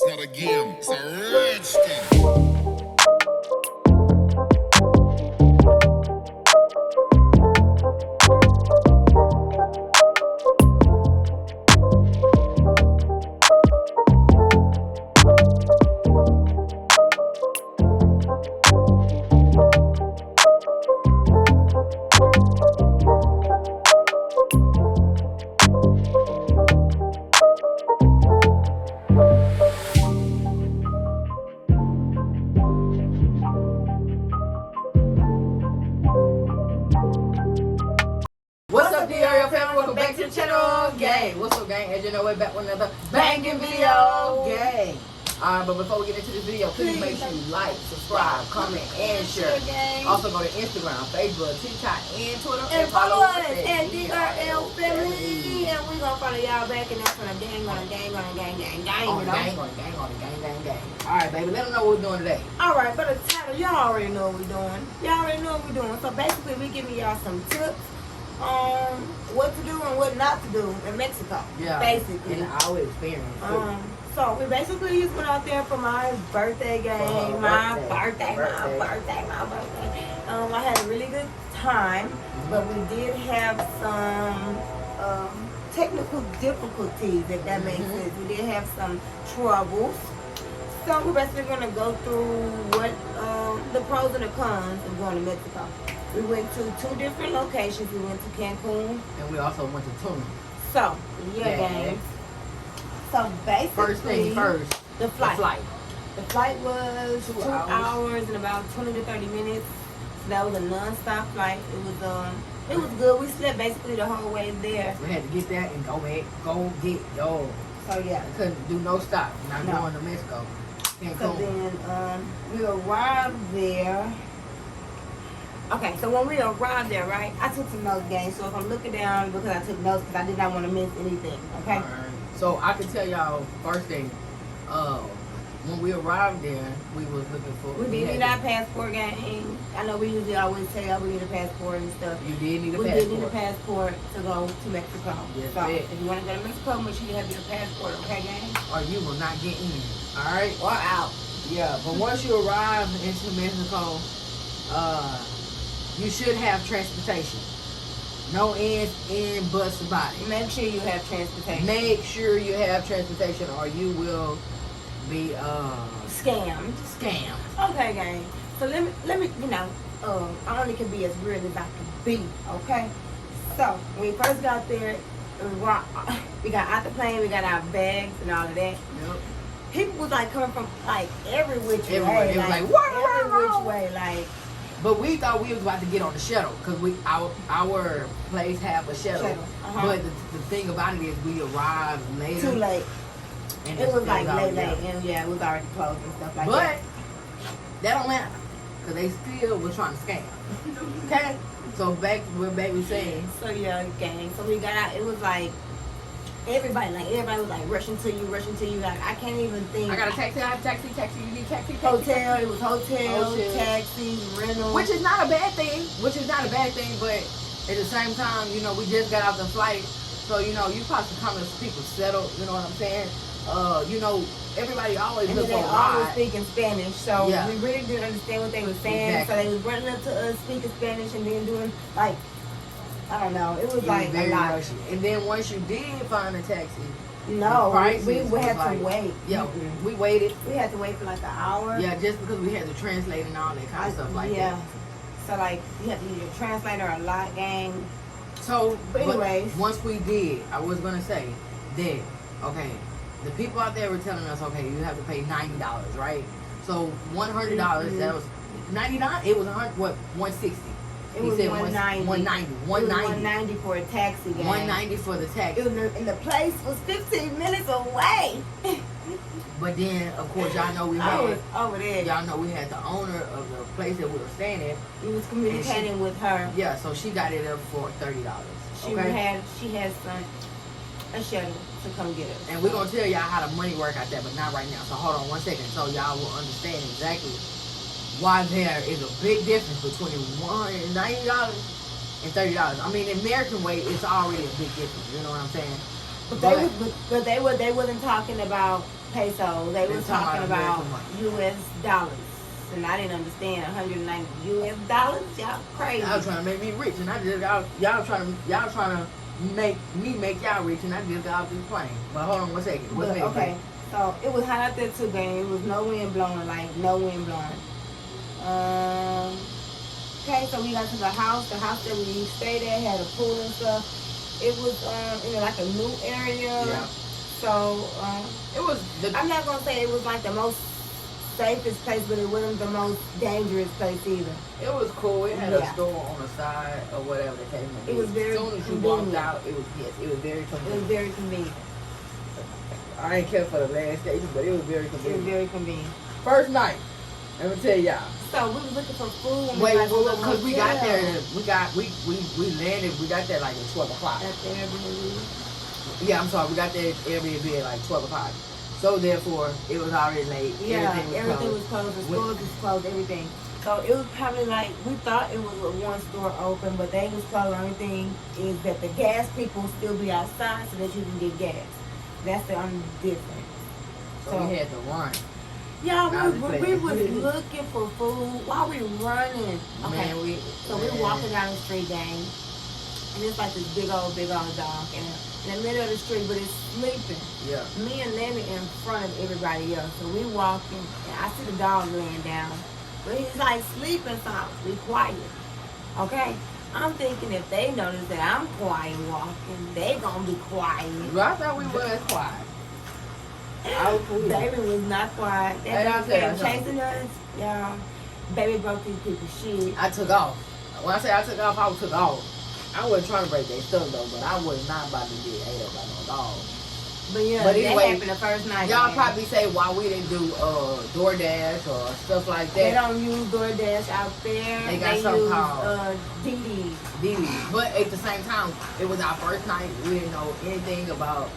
not a game, it's a rich thing. What's up, DRL family? Welcome back to the channel, gang. What's up, gang? As you know, we're back with another banging video, gang. But before we get into this video, please make sure you like, subscribe, comment, and share. Also, go to Instagram, Facebook, TikTok, and Twitter, And follow us at DRL family. And we're gonna follow y'all back, and that's on a gang, on a gang, on a gang, gang, gang. On the gang, on the gang, on the gang, gang, gang. All right, baby, let them know what we're doing today. All right, but the title, y'all already know what we're doing. Y'all already know what we're doing. So basically, we giving y'all some tips on what to do and what not to do in Mexico. Yeah, basically. and our experience. So we basically just went out there for my birthday game. My birthday. I had a really good time, but we did have some technical difficulties, if that makes sense. We did have some troubles. So we're basically gonna go through what the pros and the cons of going to Mexico. We went to 2 different locations. We went to Cancun. And we also went to Tuna. So, gang. So basically, First thing first, the flight. The flight was 2 2 hours and about 20 to 30 minutes. So that was a non-stop flight. It was good. We slept basically the whole way there. We had to get there and go get yours. So yeah. Couldn't do no stop. Not going to Mexico. So then we arrived there. Okay, so when we arrived there, right, I took some notes, gang. So if I'm looking down, because I took notes, because I did not want to miss anything, okay? All right. So I can tell y'all, first thing, when we arrived there, we was looking for... We did need our passport, gang. I know we usually always tell y'all we need a passport and stuff. You did need a passport. We did need a passport to go to Mexico. Yes, so if you want to go to Mexico, make sure you have your passport, okay, gang? Or you will not get in, all right? Or out. Yeah, but once you arrive into Mexico, you should have transportation. No ends, in, buts about it. Make sure you have transportation. Make sure you have transportation, or you will be scammed. Okay, gang. So let me, I only can be as real as I can be. Okay. So when we first got there, we got out the plane, we got our bags and all of that. Yep. People was like coming from like every which way. It was like every which way, like. But we thought we was about to get on the shuttle because our place have a shuttle. But the thing about it is we arrived later. Too late. And it was like late, and yeah, it was already closed and stuff like that. But that don't matter because they still was trying to scam. Okay, so we're back we saying. So yeah, gang. So we got out. It was like everybody was like rushing to you. Like I can't even think. I got a taxi. You need taxi. Hotel. It was hotel, taxi, rental. Which is not a bad thing. But at the same time, we just got off the flight, so you probably come to people settled. You know what I'm saying? Everybody always looks for a ride. Always speaking Spanish, so yeah. we really didn't understand what they were saying. Exactly. So they was running up to us speaking Spanish and then doing like, I don't know, it was like very a lot. Rushy. And then once you did find a taxi, no, we had to wait. Yeah, we waited. We had to wait for like an hour. Yeah, just because we had to translate and all that kind of stuff like that. Yeah. So like you have to use your translator a lot, gang. So, but anyways, once we did, I was gonna say that the people out there were telling us, okay, you have to pay $90, right? So $100, that was $99. It was $160. It was $190. $190 for a taxi. Gang. $190 for the taxi. And the place was 15 minutes away. But then, of course, y'all know we had over there. Y'all know we had the owner of the place that we were staying at. We was communicating with her. Yeah, so she got it up for $30. She had a shuttle to come get us. And we're gonna tell y'all how the money work out there, but not right now. So hold on 1 second, so y'all will understand exactly why there is a big difference between $190 and $30. I mean, in American way, it's already a big difference. You know what I'm saying? But they wasn't talking about pesos. They was talking about U.S. dollars. And I didn't understand 190 U.S. dollars. Y'all crazy. Y'all trying to make me rich, and I just y'all trying to make me make y'all rich, and I just got off this plane. But hold on one second. Okay. So it was hot out there too, gang. It was no wind blowing, like no wind blowing. Okay, so we got to the house. The house that we stayed at had a pool and stuff. It was in like a new area. Yeah. So it was. I'm not gonna say it was like the most safest place, but it wasn't the most dangerous place either. It was cool. It had a store on the side or whatever the case may be. It was very as soon as you walked out, it was very convenient. It was very convenient. I ain't care for the last station, but it was very convenient. It was very convenient. First night, let me tell y'all. So we was looking for food. Because we got there, we landed. We got there like at 12 o'clock. At the Airbnb. Yeah, I'm sorry. We got there at Airbnb at like 12 o'clock. So therefore, it was already late. Yeah, everything was closed. The stores was closed. Everything. So it was probably like, we thought it was one store open, but they was closed. The only thing is that the gas people still be outside so that you can get gas. That's the only difference. So we had to run. Yeah, we was looking for food while we running. Okay, man, we're walking down the street, gang, and it's like this big old dog, and in the middle of the street, but it's sleeping. Yeah. Me and Lemmy in front of everybody else, so we walking, and I see the dog laying down, but he's like sleeping, so we quiet. Okay. I'm thinking if they notice that I'm quiet walking, they gonna be quiet. Well, I thought we was quiet. Baby was not quiet. That dog chasing us, y'all. Baby broke these people's shit. I took off. When I say I took off, I took off. I wasn't trying to break their stuff though, but I was not about to get ate up by no dog. But yeah, that happened the first night. Y'all probably say why we didn't do DoorDash or stuff like that. They don't use DoorDash out there. They got something called DD. But at the same time, it was our first night. We didn't know anything about.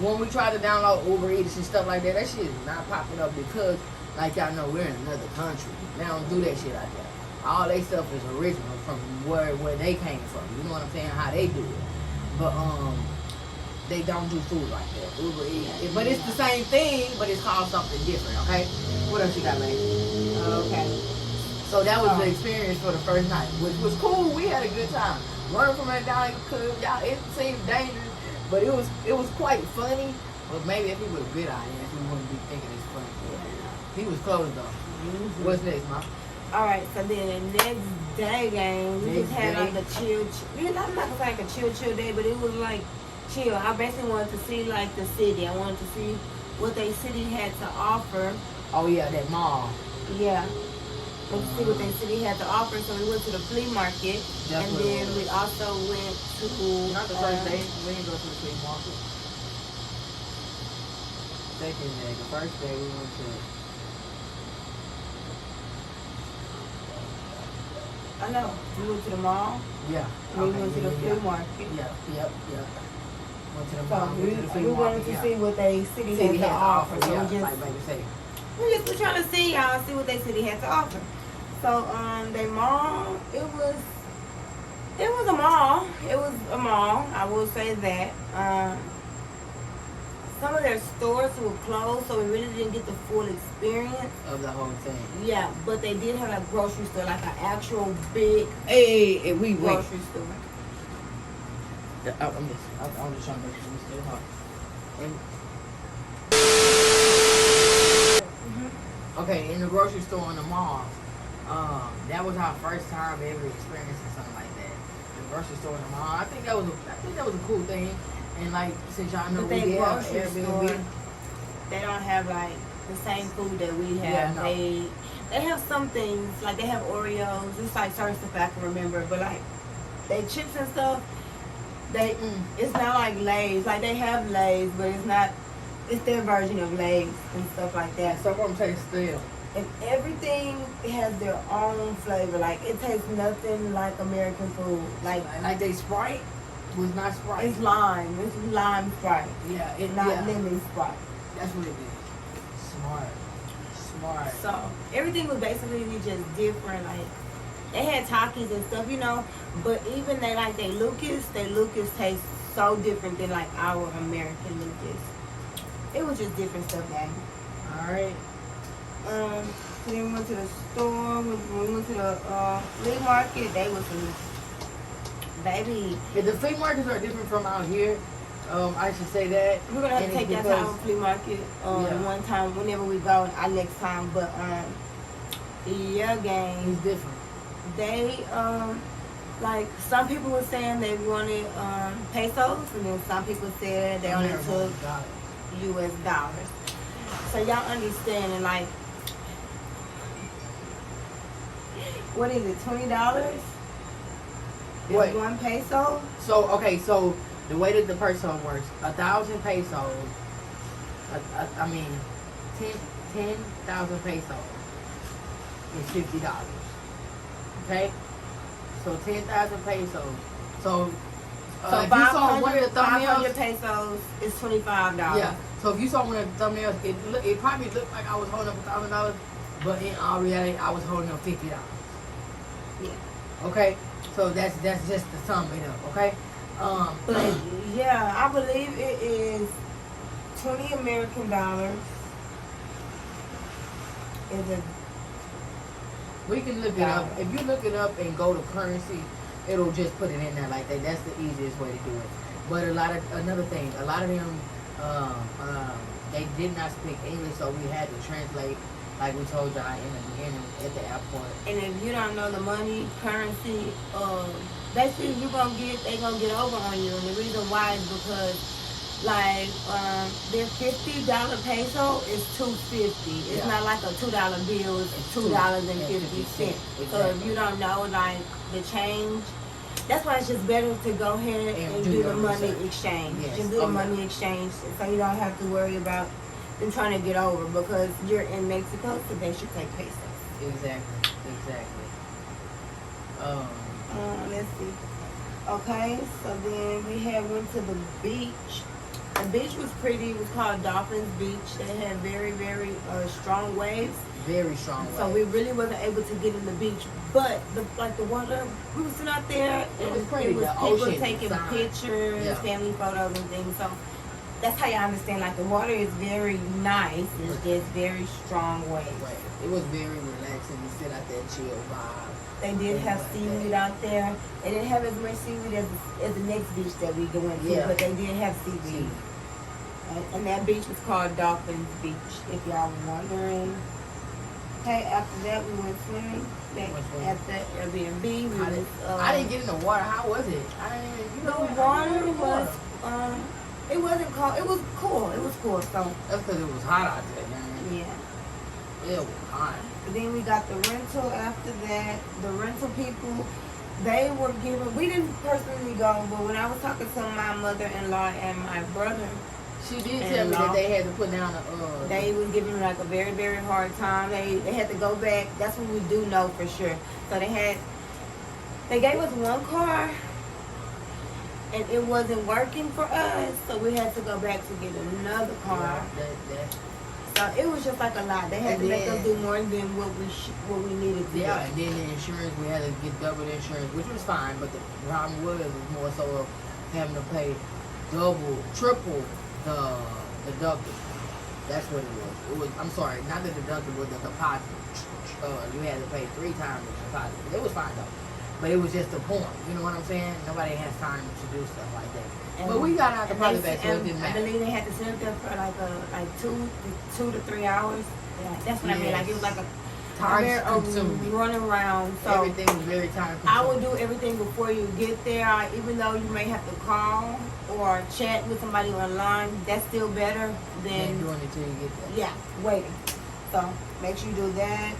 When we tried to download Uber Eats and stuff like that, that shit is not popping up because, like y'all know, we're in another country. They don't do that shit out there. All they stuff is original from where they came from. You know what I'm saying? How they do it. But they don't do food like that. Uber Eats. But it's the same thing, but it's called something different, okay? What else you got, man? Okay. So that was the experience for the first night, which was cool. We had a good time. Running from that guy, y'all, it seemed dangerous, but it was quite funny. But maybe if he was good at it, we wouldn't be thinking it's funny. He was close though. Mm-hmm. What's next, Mom? Alright, so then the next day, gang, we just had like a chill. I'm not gonna say like a chill day, but it was like chill. I basically wanted to see like the city. I wanted to see what their city had to offer. Oh yeah, that mall. Yeah. Let's see what their city had to offer. So we went to the flea market, and then we also went to. Not the first day. We didn't go to the flea market. Second day. The first day we went to. I know. We went to the mall. Yeah. We went to the flea market. Yeah. Yep. Went to the mall. We wanted to see what they city had to offer. So we just were trying to see y'all, see what they city had to offer. So they mall, it was a mall. It was a mall. I will say that. Some of their stores were closed, so we really didn't get the full experience of the whole thing. Yeah, but they did have a grocery store, like an actual big grocery store. I'm just trying to make sure we stay hot. Okay, in the grocery store in the mall, that was our first time ever experiencing something like that. The grocery store in the mall. I think that was a cool thing. And like since y'all know we have Airbnb, they don't have like the same food that we have. Yeah, no. They have some things, like they have Oreos. It's like certain stuff I can remember, but like they chips and stuff, it's not like Lay's. Like they have Lay's, but it's not. It's their version of Lay's and stuff like that. Some of them taste stale. And everything has their own flavor. Like it tastes nothing like American food. Like they Sprite was not Sprite. It's lime. It's lime Sprite. Yeah, it's not lemon Sprite. That's what it is. Smart. So everything was basically just different. Like they had Takis and stuff, you know. But even they Lucas tastes so different than like our American lucas. It was just different stuff, gang. Alright. So then we went to the store. We went to the flea market. They was some baby. If the flea markets are different from out here, I should say that. We're gonna have And to it's take that to our because- flea market one time whenever we go. Our next time, but yeah, gang. It's different. They like some people were saying they wanted pesos, and then some people said they only took US dollars. So y'all understand, and like, what is it, $20? Wait. 1 peso? So okay, so the way that the peso works, 1,000 pesos. I mean, 10,000 pesos is $50. Okay, so 10,000 pesos. So So if you saw one of the 500 thumbnails, pesos is $25. yeah. So if you saw one of the thumbnails, it probably looked like I was holding up $1,000, but in all reality, I was holding up $50. Yeah. Okay, so that's just the sum it up. Okay, But yeah, I believe it is 20 American dollars. Is a we can look it up. If you look it up and go to currency, it'll just put it in there like that. That's the easiest way to do it. But another thing, a lot of them, they did not speak English, so we had to translate, like we told y'all in the beginning at the airport. And if you don't know the money, currency, basically they gonna get over on you. And the reason why is because like their $50 peso is $2.50. It's not like a $2 bill. It's $2.50. So if you don't know like the change, that's why it's just better to go ahead and do the money exchange. Yes. Just do the money exchange, so you don't have to worry about them trying to get over, because you're in Mexico, so they should take pesos. Exactly. Let's see. Okay, so then we went to the beach. The beach was pretty. It was called Dolphins Beach. They had very, very strong waves. Very strong. So we really wasn't able to get in the beach. But the water, we were sitting out there. It was pretty. It was The people ocean taking side. pictures, family photos and things. So that's how you understand. Like the water is very nice. It's just very strong waves. It was very relaxing to sit out there, chill, vibe. They did have seaweed out there. They didn't have as much seaweed as the next beach that we go into, but they did have seaweed. And that beach was called Dolphins Beach, if y'all were wondering. Okay, after that we went swimming back at the Airbnb. I didn't get in the water. How was it? I didn't even. The water was it wasn't cold. It was cool. It was cool. So that's because it was hot out there, man. yeah. It was hot. Then we got the rental after that. The rental people, they were giving, we didn't personally go, but when I was talking to my mother-in-law and my brother, she did tell me that they had to put down a they was giving me like a very, very hard time. They had to go back. That's what we do know for sure. So they gave us one car and it wasn't working for us, so we had to go back to get another car. So it was just like a lot. They had to make us do more than what we needed to do. Yeah, and then the insurance, we had to get double the insurance, which was fine, but the problem was more so of having to pay double, triple the deductible. That's what it was. It was, I'm sorry, not the deductible, the deposit. You had to pay 3 times the deposit. It was fine though. But it was just the point. You know what I'm saying? Nobody has time to do stuff like that. But we got out the deposit back, so it didn't matter. I believe they had to sit up there for like 2 to 3 hours. Yeah, that's what I mean. Like it was like a time-consuming. Run around. So everything was very time-consuming. I would do everything before you get there, even though you may have to call or chat with somebody online. That's still better than doing it till you get there. Yeah, waiting. So make sure you do that.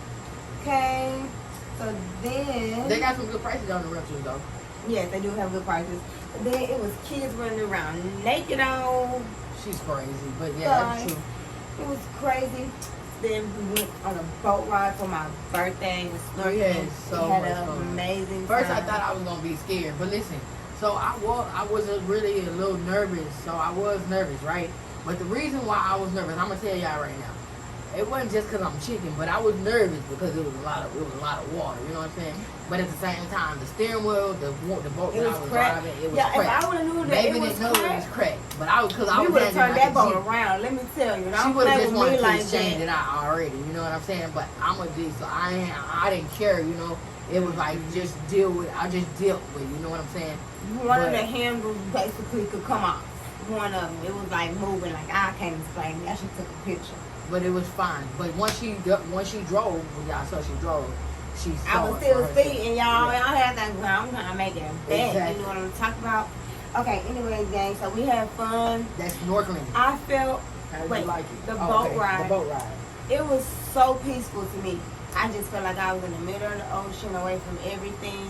Okay. So then they got some good prices on the rentals though. Yes, they do have good prices. But then it was kids running around naked on. She's crazy, but yeah, that's true. It was crazy. Then we went on a boat ride for my birthday. It was snorkeling. We had so we had much an fun. amazing First, time. I thought I was gonna be scared, but listen. So I was really a little nervous. So I was nervous, right? But the reason why I was nervous, I'm gonna tell y'all right now. It wasn't just because I'm chicken, but I was nervous because it was a lot of water. You know what I'm saying? But at the same time, the steering wheel, the boat that I was driving, it was cracked. If I would have knew that Baby it was didn't know it was cracked, but we would have turned that boat around. Let me tell you, she would have just wanted to like change it out already. You know what I'm saying? But I'm a G, so I didn't care. You know, it was like just deal with. I just dealt with. You know what I'm saying? One of the handles basically could come off. One of them, it was like moving. Like I can't explain. I actually took a picture. But it was fine. But once she drove, when y'all saw she drove, she saw I was still speeding, y'all. Y'all had that. I'm gonna make it back. Exactly. You know what I'm talking about? Okay. Anyway, gang. So we had fun. That's snorkeling. I felt. How did Wait, you like it? the boat ride. The boat ride. It was so peaceful to me. I just felt like I was in the middle of the ocean, away from everything.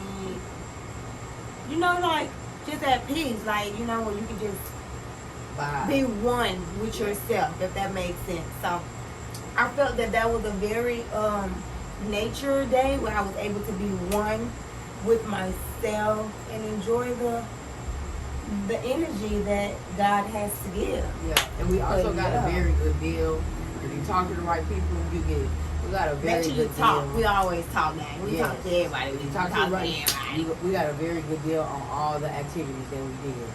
You know, like just at peace. Like you know, when you can just be one with yourself, if that makes sense. So I felt that was a very nature day where I was able to be one with myself and enjoy the energy that God has to give. Yeah, and we also got a very good deal. If you talk to the right people, you get. We got a very good deal. deal. We always talk, man. We talk to everybody. We talk to everybody. We got a very good deal on all the activities that we did.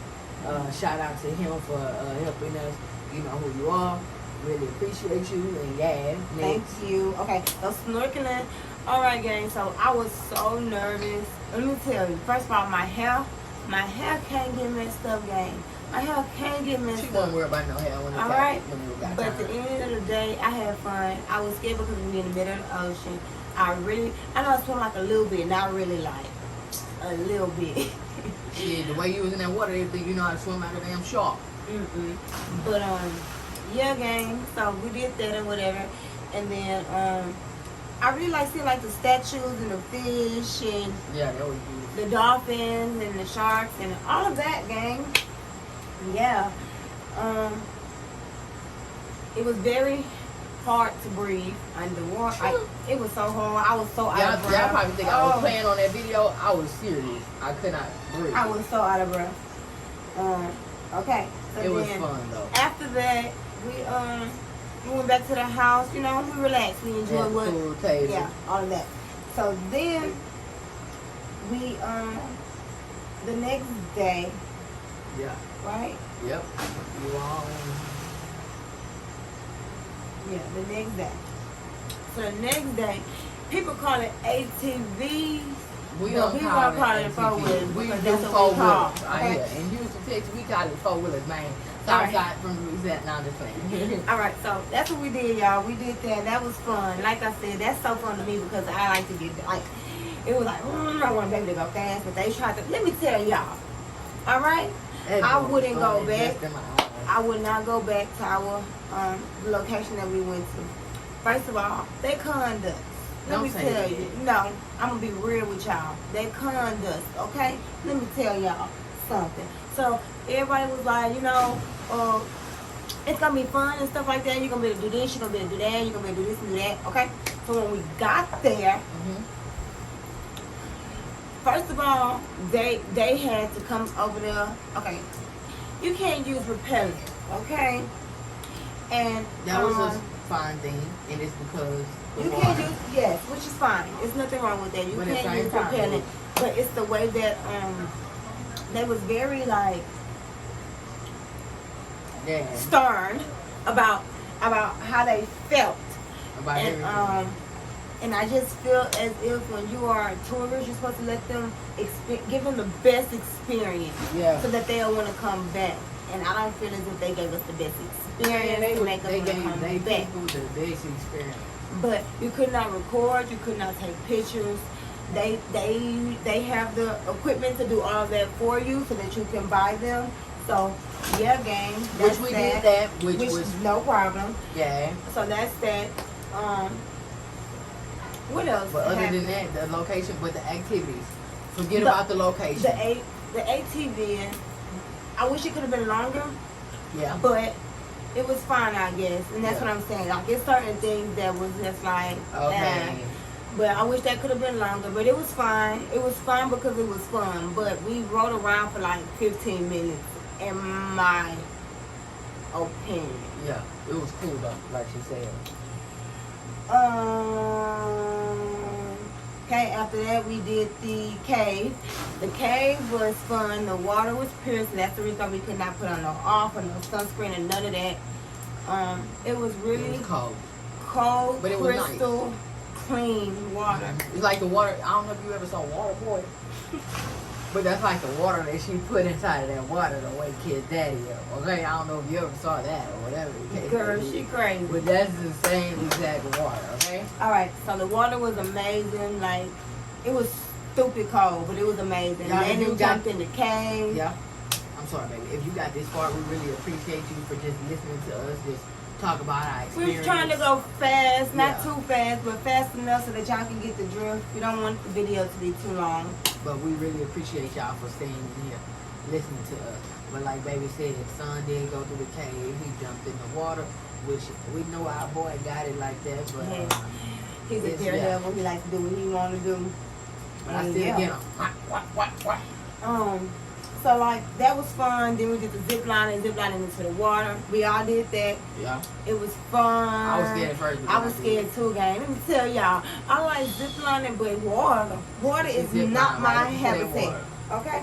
Shout out to him for helping us. You know who you are. Really appreciate you. And yeah, thank you. Okay, so snorkeling. All right, gang. So I was so nervous. Let me tell you. First of all, my hair can't get messed up, gang. My hair can't get messed up. She won't worry about no hair when all right. got but at the end of the day, I had fun. I was scared because we were in the middle of the ocean. I know I swim like a little bit, not really like a little bit. Yeah, the way you was in that water, they think you know how to swim like a damn shark. But yeah, gang. So we did that and whatever, and then I really like seeing like the statues and the fish and yeah, that was beautiful. The dolphins and the sharks and all of that, gang. Yeah. It was very hard to breathe underwater. It was so hard. I was so out of breath. Y'all probably think I was playing on that video. I was serious. I could not breathe. I was so out of breath. Okay. So it was fun though. After that, we went back to the house. You know, we relaxed. We enjoyed yeah, all of that. So then we the next day. Yeah. Right. Yep. You all. Yeah, the next day. So the next day, people call it ATVs. We don't call it four-wheelers. We do that's four-wheelers. Okay? Yeah. In Houston, Texas, we call it four-wheelers, man. Southside from Louisiana, now just playing. All right, so that's what we did, y'all. We did that. That was fun. Like I said, that's so fun to me because I like to get, like, it was like, I want baby to go fast, but they tried to, let me tell y'all. All right? I wouldn't go back. I would not go back to our location that we went to. First of all, they conned us. Let me tell you. No, I'm going to be real with y'all. They conned us, okay? Let me tell y'all something. So, everybody was like, you know, it's going to be fun and stuff like that. You're going to be able to do this, you're going to be able to do that, you're going to be able to do this and do that, okay? So, when we got there, first of all, they had to come over there. Okay, you can't use repellent, okay? And that was a fine thing, and it's because you can't use which is fine. There's nothing wrong with that. You can't use repellent, but it's the way that they was very like stern about how they felt about everything. And I just feel as if when you are a tourist, you're supposed to let them give them the best experience, so that they'll want to come back. And I don't feel as if they gave us the best experience to make us want to come back. The best experience. But you could not record, you could not take pictures. They have the equipment to do all of that for you, so that you can buy them. So yeah, gang. Which we did that, which was no problem. Yeah. So that's that. What else? But other than that, the location, but the activities. Forget about the location. The ATV, I wish it could have been longer. Yeah. But it was fine, I guess. And that's what I'm saying. Like, there's certain things that was just like, but I wish that could have been longer. But it was fine. It was fun because it was fun. But we rode around for like 15 minutes, in my opinion. Yeah. It was cool though, like she said. Okay, after that we did the cave. The cave was fun. The water was pure, so that's the reason why we could not put on no off or no sunscreen and none of that. It was really It was cold. cold, But it was crystal clean water. It's like the water. I don't know if you ever saw Water Boy, but that's like the water that she put inside of that water to wake Kid Daddy up. Okay, I don't know if you ever saw that or whatever. the case Girl, may be. she crazy. But that's the same exact water. Okay. All right, so the water was amazing. Like, it was stupid cold, but it was amazing. Now, And if then you got- jumped in the cave. Yeah. I'm sorry, baby. If you got this far, we really appreciate you for just listening to us just talk about our We experience. was trying to go fast, not Yeah. too fast, but fast enough so that y'all can get the drift. We don't want the video to be too long. But we really appreciate y'all for staying here, listening to us. But like baby said, son did go through the cave. He jumped in the water, which we know our boy got it like that. But Yeah. He's a it's- daredevil. He likes to do what he want to do. but I And still yeah. get him. What? So like that was fun. Then we did the zip lining into the water. We all did that. Yeah. It was fun. I was scared at first. but I then was did. scared too, gang. Let me tell y'all, I like zip lining, but water. Water is Zip not line my right into that habitat. water. Okay?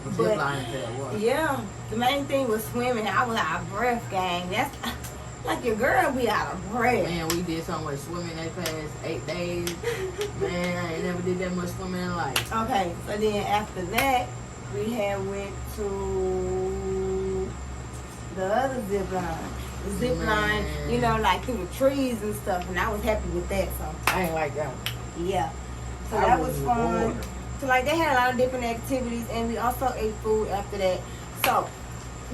Zip But- line into that water. Yeah. The main thing was swimming. I was out of breath, gang. That's like your girl be out of breath. Man, we did something with swimming that past 8 days. Man, I ain't never did that much swimming in life. Okay, so then after that, we had went to the other zip line. The zip line, Man. you know, like through the trees and stuff, and I was happy with that. So I ain't like that one. yeah, so I that was was fun. bored. So like they had a lot of different activities, and we also ate food after that. So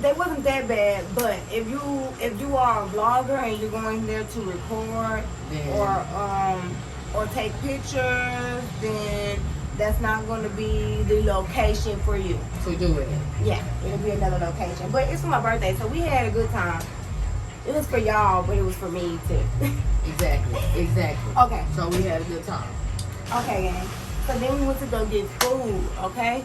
they wasn't that bad, but if you are a vlogger and you're going there to record Then- or take pictures, then that's not going to be the location for you. To do it. Yeah, it'll be another location. But it's for my birthday, so we had a good time. It was for y'all, but it was for me too. Exactly. Okay. So we had a good time. Okay, gang. So then we went to go get food, okay?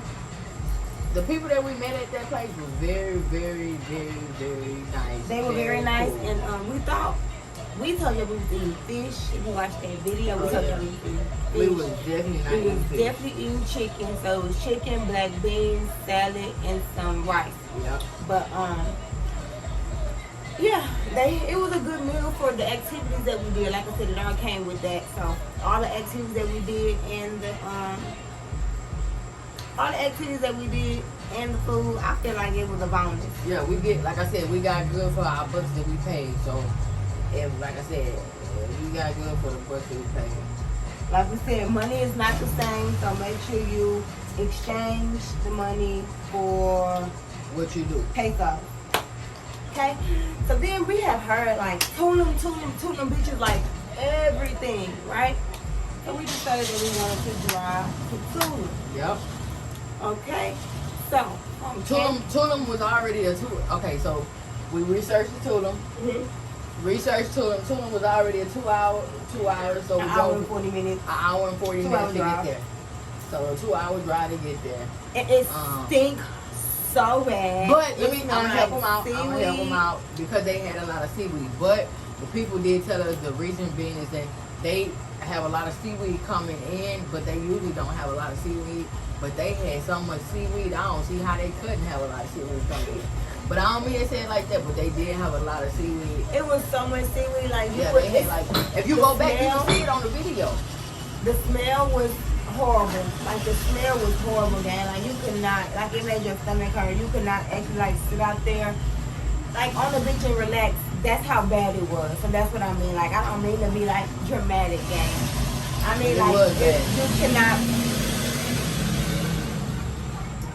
The people that we met at that place were very, very, very, very nice. They were very nice, cool. and we told you we was eating fish. If you watched that video, we told you we was eating fish. We was definitely not We eating was fish. definitely eating chicken. So it was chicken, black beans, salad, and some rice. Yep. But yeah, it was a good meal for the activities that we did. Like I said, it all came with that. So all the activities that we did and the food, I feel like it was a bonus. Yeah, we get, like I said, we got good for our bucks that we paid. So, like I said, we got good for the bucks that we paid. Like we said, money is not the same, so make sure you exchange the money for What you do? pesos. Okay? So then we have heard like tune them bitches like everything, right? So we decided that we wanted to drive to Tulum. Yep. Okay? So, Tulum was already a tour. Okay, so we researched Tulum. Researched Tulum. Tulum was already a 2 hours. So we an hour and drove 40 minutes. an hour and 40 2 minutes hour to drive. get there. So a 2 hour drive to get there. And it stink so bad. But let me, It I'm gonna help them out. I'm gonna help them seaweed. out because they had a lot of seaweed. But the people did tell us the reason being is that they have a lot of seaweed coming in, but they usually don't have a lot of seaweed. But they had so much seaweed, I don't see how they couldn't have a lot of seaweed coming in. But I don't mean to say it like that, but they did have a lot of seaweed. It was so much seaweed, like you Yeah, would, they had like, if you the go back, you smell- can see it on the video. the smell was horrible. Like the smell was horrible, gang. Like you could not, like it made your stomach hurt. You could not actually like sit out there, like on the beach and relax. That's how bad it was. So that's what I mean. Like I don't mean to be like dramatic, gang. I mean It like was bad.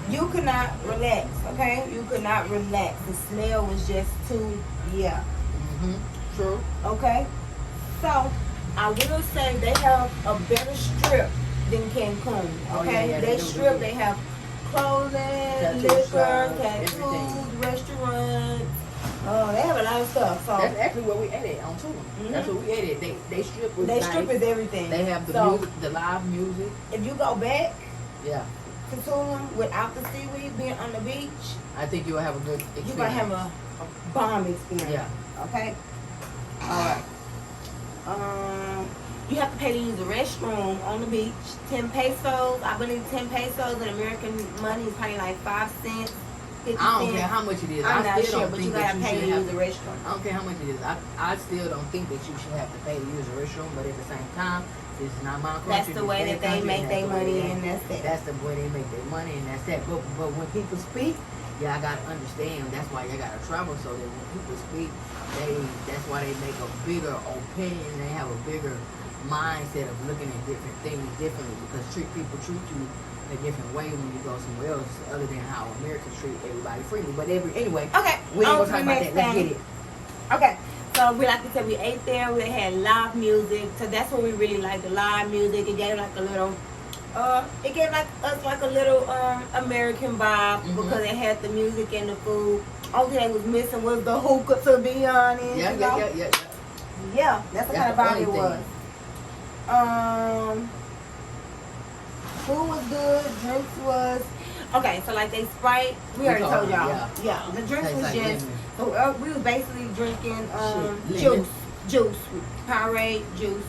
you could not relax. Okay, you could not relax. The smell was just too, yeah. True. Okay, so I will say they have a better strip than Cancun. Oh, Okay, yeah, they do, strip. do. They have clothing, Tattoo liquor, shops, tattoos, everything. restaurants. Oh, they have a lot of stuff. So That's actually what we ate on Tulum. That's what we ate. They strip was they nice. strip is everything. They have the So music, the live music. if you go back Yeah, to Tulum without the seaweed being on the beach, I think you'll have a good experience. you're gonna have a bomb experience. Yeah. Okay. All right. You have to pay to use the restroom on the beach. 10 pesos. I believe 10 pesos in American money is probably like 5 cents. 50 I don't cents. care how much it is. I'm I not still sure, don't but think you that gotta you pay should to have use the restroom. I don't care how much it is. I still don't think that you should have to pay to use the restroom, but at the same time, this is not my country. That's the way that they make their money, and that's that. That's the way they make their money, and that's that. But when people speak, y'all gotta understand. That's why y'all gotta travel so that when people speak, that's why they make a bigger opinion. They have a bigger mindset of looking at different things differently because people treat you a different way when you go somewhere else, other than how Americans treat everybody freely. But anyway, Okay, we ain't on gonna to talk the about next that. Let's thing. get it. Okay, so we like I said, we ate there. We had live music, so that's what we really like, the live music. It gave like a little, it gave like us like a little American vibe because it had the music and the food. Only thing was missing was the hookah, to be honest. Yeah, you know? Yeah, that's the kind of vibe it was. Food was good. Drinks was okay. So like they Sprite. We already told y'all. Yeah, the drinks was like just. lemon. So we was basically drinking Shit, juice, Powerade juice.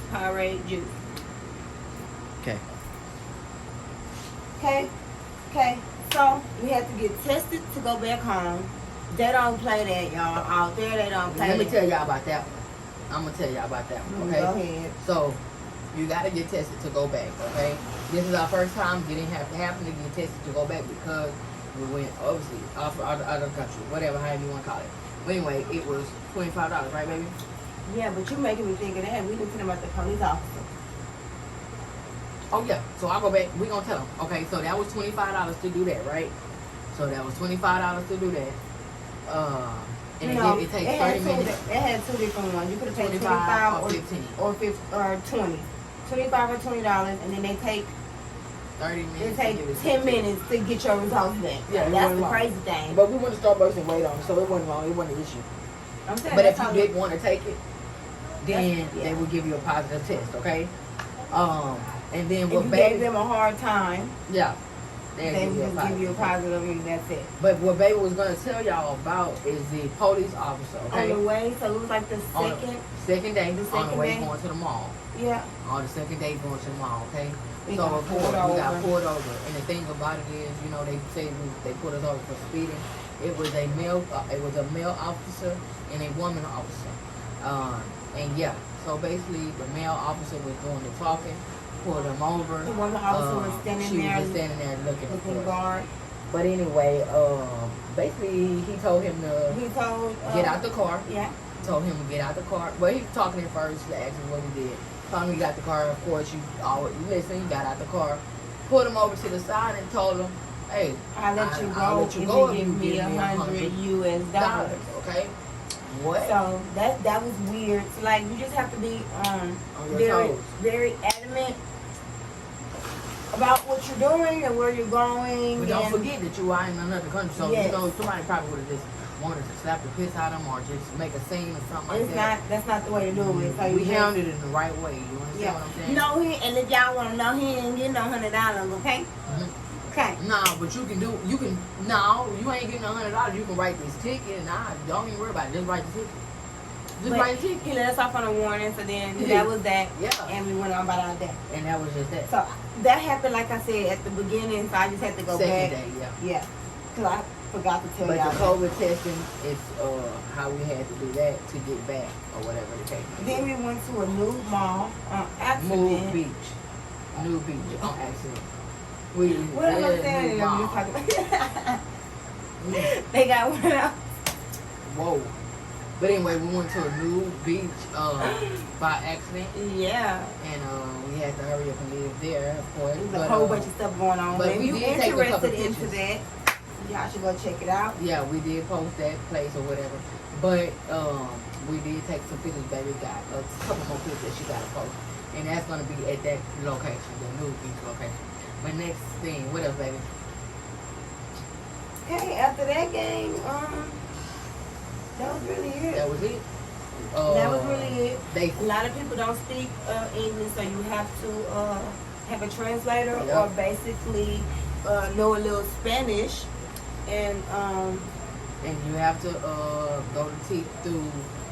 Okay. Okay. So we had to get tested to go back home. They don't play that, y'all. Out there, they don't play Let me that. tell y'all about that one. I'm gonna tell y'all about that one. Okay. Go ahead. So you gotta get tested to go back. Okay. This is our first time getting to get tested to go back because we went obviously out of the country, whatever, however you want to call it. But anyway, it was $25, right, baby? Yeah, but you making me think of that. We didn't tell them about the police officer. Oh yeah. So I'll go back. We gonna tell them. Okay. So that was $25 to do that, right? So that was $25 to do that. And No, it takes 30 minutes. It had two different ones. You could have paid 25 $25 or 15. or 20. $25 or $20, and then they take 30 minutes. it to take give it 10 to you. minutes to get your results back. Yeah, that's it the wasn't long. crazy thing. But we went to Starbucks and wait on it, so it wasn't long. It wasn't an issue. I'm saying But if that's you how did want to take it, then yeah. they will give you a positive test, okay? And then if what you baby? gave them a hard time, Yeah. they give you a just give you a test. positive, and that's it. But what baby was gonna tell y'all about is the police officer, okay? On the way, so it was like the On second. the second day, The on the second way day? going to the mall. Yeah. On the second day going to the mall, okay? We So got of course pulled we got over. pulled over, and the thing about it is, you know, they say they pulled us over for speeding. It was a male officer and a woman officer, and yeah. So basically, the male officer was doing the talking, pulled them over. The woman officer was standing she there was standing there looking looking for us. guard. But anyway, basically he told him to He told get out the car. Yeah. Told him to get out the car. Well, he was talking at first. He asked him what he did. Told him he got the car. Of course, you listen. He got out the car, pulled him over to the side, and told him, "Hey, I'll let you I'll go let you if go you give me $100 US. Okay? What? So that was weird. So like you just have to be On your very toes. very adamant about what you're doing and where you're going. But don't and forget that you are in another country, so Yes. you know somebody probably would have just wanted to slap the piss out of him or just make a scene or something like it's that. that's not the way to do it. So We you just- handled it in the right way. You understand what I'm saying? No, and if y'all want to know, he ain't getting no $100, okay? Mhm. Okay. No, but you ain't getting $100. You can write this ticket, and don't even worry about it. Just write the ticket. Just But write the ticket. he let us off on a warning, so then Yeah. that was that. Yeah. And we went on about our day. And that was just that. So that happened, like I said, at the beginning, so I just had to go Second back. day, yeah. Yeah. Because I forgot to tell But y'all. the COVID testing is how we had to do that to get back or whatever the case. may be. Then we went to a new mall on accident. New beach on accident. What am I saying? new I'm mall. just talking They got one out. Whoa. But anyway, we went to a new beach by accident, Yeah. and we had to hurry up and leave there, of course. There's But, a whole bunch of stuff going on. but But if we you did take a couple interested into pictures. that, y'all should go check it out. Yeah, we did post that place or whatever. But we did take some pictures. Baby got a couple more pictures that she got to post, and that's gonna be at that location, the new beach location. But next thing, what else, baby? Okay, after that game, that was really it. That was it. That was really it. They A lot of people don't speak English, so you have to have a translator Yep. or basically know a little Spanish. And and you have to go to through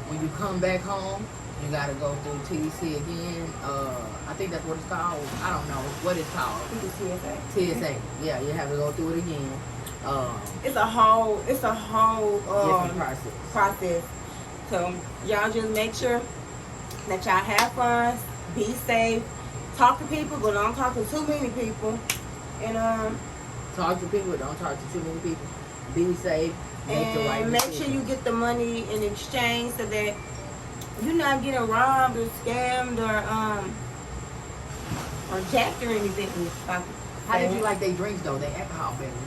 when you come back home. You gotta go through TC again. I think that's what it's called. I don't know what it's called. I think it's TSA. TSA. Yeah, you have to go through it again. It's a whole Different process. So y'all just make sure that y'all have fun, be safe, talk to people, but don't talk to too many people. And talk to people, don't talk to too many people. Be safe. And make sure you get the money in exchange so that you're not getting robbed or scammed or jacked or anything. How did you like their drinks though? They alcohol beverages.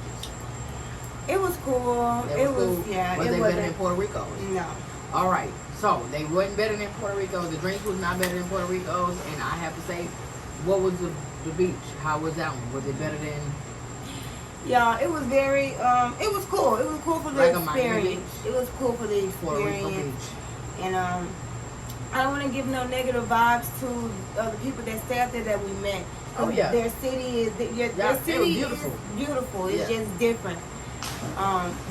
It was cool. It was cool. Yeah. Was they better than Puerto Rico's? No. All right. So they wasn't better than Puerto Rico's. The drinks was not better than Puerto Rico's. And I have to say, what was the beach? How was that one? Was it better than? Yeah, it was very. It was cool. It was cool for the experience. It was cool for the experience. And I don't want to give no negative vibes to the people that stay out there that we met. Oh yeah. Their city is their city beautiful. Is beautiful. It's just different.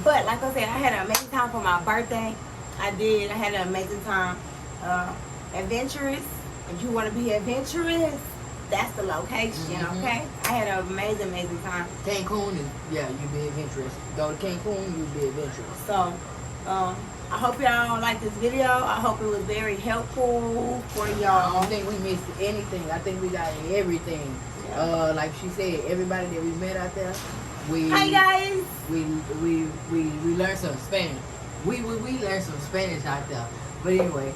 But like I said, I had an amazing time for my birthday. I did. I had an amazing time. Adventurous. If you want to be adventurous, that's the location. Okay. I had an amazing time. Cancun is you be adventurous. Go to Cancun, you be adventurous. So, I hope y'all like this video. I hope it was very helpful for y'all. I don't think we missed anything. I think we got everything. Yeah. Like she said, everybody that we met out there, hi guys. We learned some Spanish. We learned some Spanish out there. But anyway,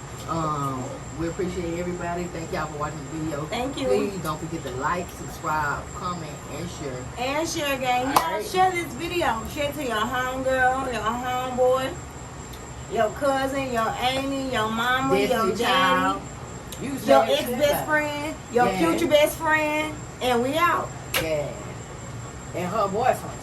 we appreciate everybody. Thank y'all for watching the video. Thank you. Please don't forget to like, subscribe, comment, and share. And share, gang. Y'all share this video. Share it to your homegirl, your homeboy, your cousin, your auntie, your mama, your daddy, your ex-best friend, your future best friend, and we out. Yeah. And her boyfriend.